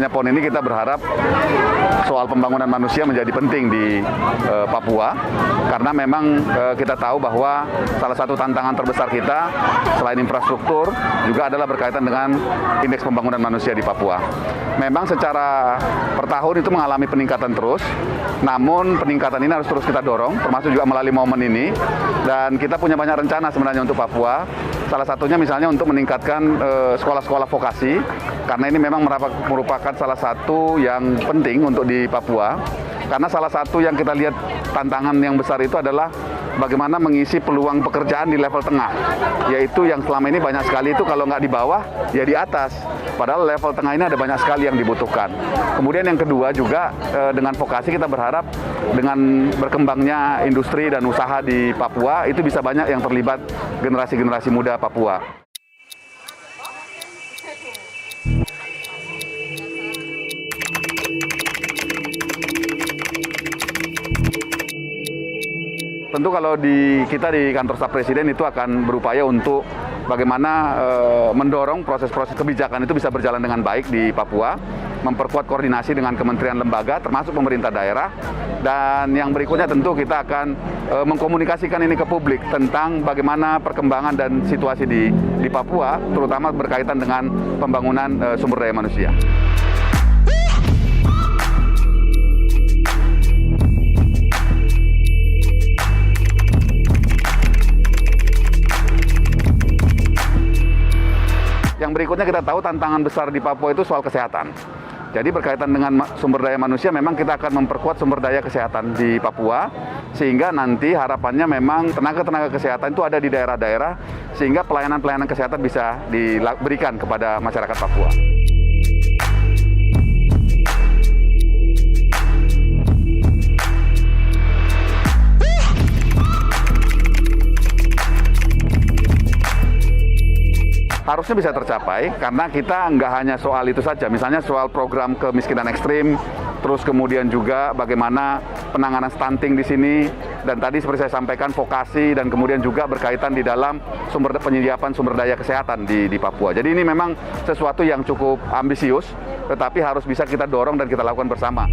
adanya PON ini kita berharap soal pembangunan manusia menjadi penting di Papua, karena memang kita tahu bahwa salah satu tantangan terbesar kita selain infrastruktur juga adalah berkaitan dengan indeks pembangunan manusia di Papua. Memang secara per tahun itu mengalami peningkatan terus, namun peningkatan ini harus terus kita dorong, termasuk juga melalui momen ini, dan kita punya banyak rencana sebenarnya untuk Papua. Salah satunya misalnya untuk meningkatkan sekolah-sekolah vokasi, karena ini memang merupakan salah satu yang penting untuk di Papua. Karena salah satu yang kita lihat tantangan yang besar itu adalah bagaimana mengisi peluang pekerjaan di level tengah, yaitu yang selama ini banyak sekali itu kalau nggak di bawah, ya di atas. Padahal level tengah ini ada banyak sekali yang dibutuhkan. Kemudian yang kedua juga dengan vokasi kita berharap dengan berkembangnya industri dan usaha di Papua itu bisa banyak yang terlibat generasi-generasi muda Papua. Tentu kalau kita di kantor staf presiden itu akan berupaya untuk bagaimana mendorong proses-proses kebijakan itu bisa berjalan dengan baik di Papua, memperkuat koordinasi dengan kementerian lembaga termasuk pemerintah daerah, dan yang berikutnya tentu kita akan mengkomunikasikan ini ke publik tentang bagaimana perkembangan dan situasi di Papua, terutama berkaitan dengan pembangunan sumber daya manusia. Yang berikutnya kita tahu tantangan besar di Papua itu soal kesehatan. Jadi berkaitan dengan sumber daya manusia memang kita akan memperkuat sumber daya kesehatan di Papua, sehingga nanti harapannya memang tenaga-tenaga kesehatan itu ada di daerah-daerah, sehingga pelayanan-pelayanan kesehatan bisa diberikan kepada masyarakat Papua. Harusnya bisa tercapai karena kita nggak hanya soal itu saja, misalnya soal program kemiskinan ekstrim, terus kemudian juga bagaimana penanganan stunting di sini, dan tadi seperti saya sampaikan vokasi, dan kemudian juga berkaitan di dalam penyediaan sumber daya kesehatan di Papua. Jadi ini memang sesuatu yang cukup ambisius, tetapi harus bisa kita dorong dan kita lakukan bersama.